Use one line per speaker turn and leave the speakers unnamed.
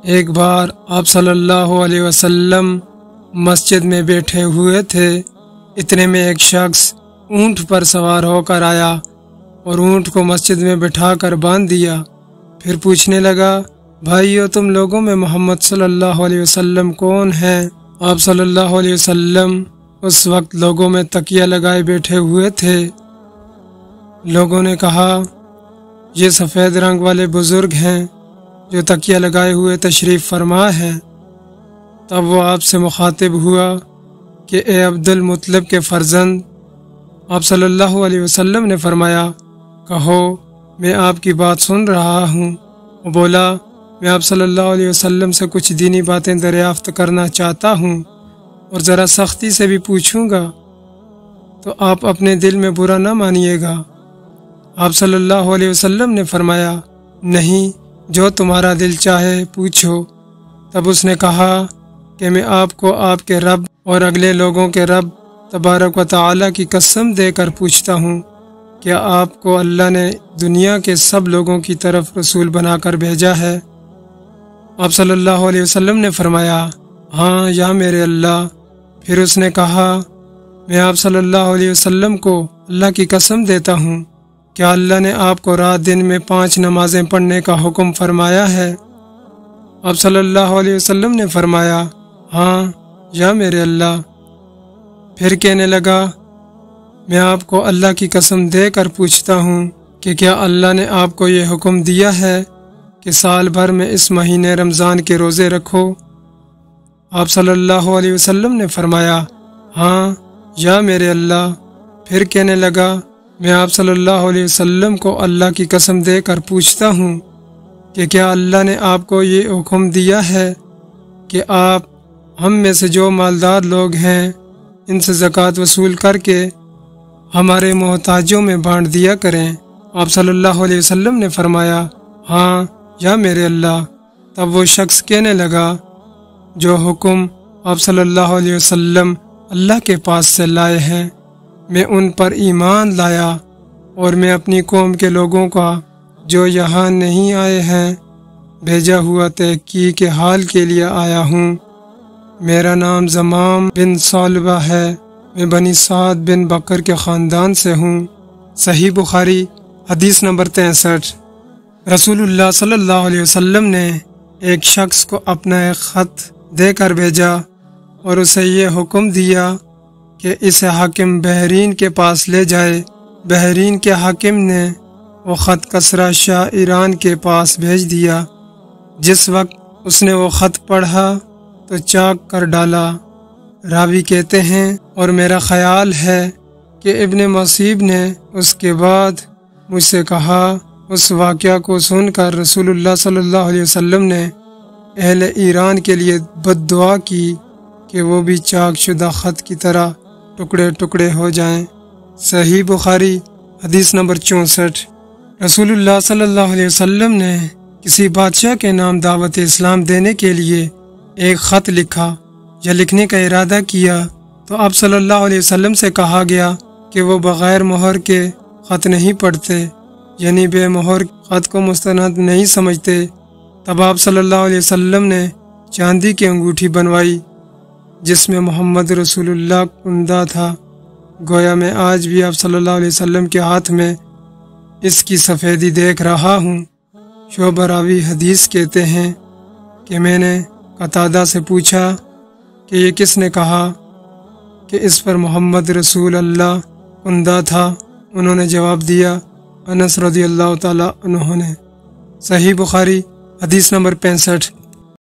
ایک بار آپ صلی اللہ علیہ وسلم مسجد میں بیٹھے ہوئے تھے، اتنے میں ایک شخص اونٹ پر سوار ہو کر آیا اور اونٹ کو مسجد میں بٹھا کر باندھ دیا۔ پھر پوچھنے لگا، بھائیو تم لوگوں میں محمد صلی اللہ علیہ وسلم کون ہیں؟ آپ صلی اللہ علیہ وسلم اس وقت لوگوں میں تکیہ لگائے بیٹھے ہوئے تھے۔ لوگوں نے کہا، یہ سفید رنگ والے بزرگ ہیں جو تکیہ لگائے ہوئے تشریف فرما ہیں۔ تب وہ آپ سے مخاطب ہوا کہ اے عبد المطلب کے فرزند۔ آپ صلی اللہ علیہ وسلم نے فرمایا، کہو میں آپ کی بات سن رہا ہوں۔ وہ بولا، میں آپ صلی اللہ علیہ وسلم سے کچھ دینی باتیں دریافت کرنا چاہتا ہوں اور ذرا سختی سے بھی پوچھوں گا، تو آپ اپنے دل میں برا نہ مانیے گا۔ آپ صلی اللہ علیہ وسلم نے فرمایا، نہیں، جو تمہارا دل چاہے پوچھو۔ تب اس نے کہا کہ میں آپ کو آپ کے رب اور اگلے لوگوں کے رب تبارک و تعالیٰ کی قسم دے کر پوچھتا ہوں، کیا آپ کو اللہ نے دنیا کے سب لوگوں کی طرف رسول بنا کر بھیجا ہے؟ آپ صلی اللہ علیہ وسلم نے فرمایا، ہاں یا میرے اللہ۔ پھر اس نے کہا، میں آپ صلی اللہ علیہ وسلم کو اللہ کی قسم دیتا ہوں، کیا اللہ نے آپ کو رات دن میں 5 نمازیں پڑھنے کا حکم فرمایا ہے؟ آپ صلی اللہ علیہ وسلم نے فرمایا، ہاں یا میرے اللہ۔ پھر کہنے لگا، میں آپ کو اللہ کی قسم دے کر پوچھتا ہوں کہ کیا اللہ نے آپ کو یہ حکم دیا ہے کہ سال بھر میں اس مہینے رمضان کے روزے رکھو؟ آپ صلی اللہ علیہ وسلم نے فرمایا، ہاں یا میرے اللہ۔ پھر کہنے لگا، میں آپ صلی اللہ علیہ وسلم کو اللہ کی قسم دے کر پوچھتا ہوں کہ کیا اللہ نے آپ کو یہ حکم دیا ہے کہ آپ ہم میں سے جو مالدار لوگ ہیں ان سے زکوٰۃ وصول کر کے ہمارے محتاجوں میں بانٹ دیا کریں؟ آپ صلی اللہ علیہ وسلم نے فرمایا، ہاں یا میرے اللہ۔ تب وہ شخص کہنے لگا، جو حکم آپ صلی اللہ علیہ وسلم اللہ کے پاس سے لائے ہیں میں ان پر ایمان لایا، اور میں اپنی قوم کے لوگوں کا جو یہاں نہیں آئے ہیں بھیجا ہوا تحقیق حال کے لیے آیا ہوں۔ میرا نام زمام بن ثعلبہ ہے، میں بنی سعد بن بکر کے خاندان سے ہوں۔ صحیح بخاری حدیث نمبر 63۔ رسول اللہ صلی اللہ علیہ وسلم نے ایک شخص کو اپنا ایک خط دے کر بھیجا اور اسے یہ حکم دیا کہ اسے حاکم بحرین کے پاس لے جائے۔ بحرین کے حاکم نے وہ خط کسریٰ شاہ ایران کے پاس بھیج دیا۔ جس وقت اس نے وہ خط پڑھا تو چاک کر ڈالا۔ راوی کہتے ہیں، اور میرا خیال ہے کہ ابن مصیب نے اس کے بعد مجھ سے کہا، اس واقعہ کو سن کر رسول اللہ صلی اللہ علیہ وسلم نے اہل ایران کے لیے بد دعا کی کہ وہ بھی چاک شدہ خط کی طرح ٹکڑے ٹکڑے ہو جائیں۔ صحیح بخاری حدیث نمبر 64۔ رسول اللہ صلی اللہ علیہ وسلم نے کسی بادشاہ کے نام دعوت اسلام دینے کے لیے ایک خط لکھا یا لکھنے کا ارادہ کیا تو آپ صلی اللہ علیہ وسلم سے کہا گیا کہ وہ بغیر مہر کے خط نہیں پڑھتے، یعنی بے مہر خط کو مستند نہیں سمجھتے۔ تب آپ صلی اللہ علیہ وسلم نے چاندی کی انگوٹھی بنوائی جس میں محمد رسول اللہ کندہ تھا۔ گویا میں آج بھی آپ صلی اللہ علیہ وسلم کے ہاتھ میں اس کی سفیدی دیکھ رہا ہوں۔ شعبہ راوی حدیث کہتے ہیں کہ میں نے قتادہ سے پوچھا کہ یہ کس نے کہا کہ اس پر محمد رسول اللہ کندہ تھا؟ انہوں نے جواب دیا، انس رضی اللہ تعالیٰ عنہ نے۔ صحیح بخاری حدیث نمبر 65۔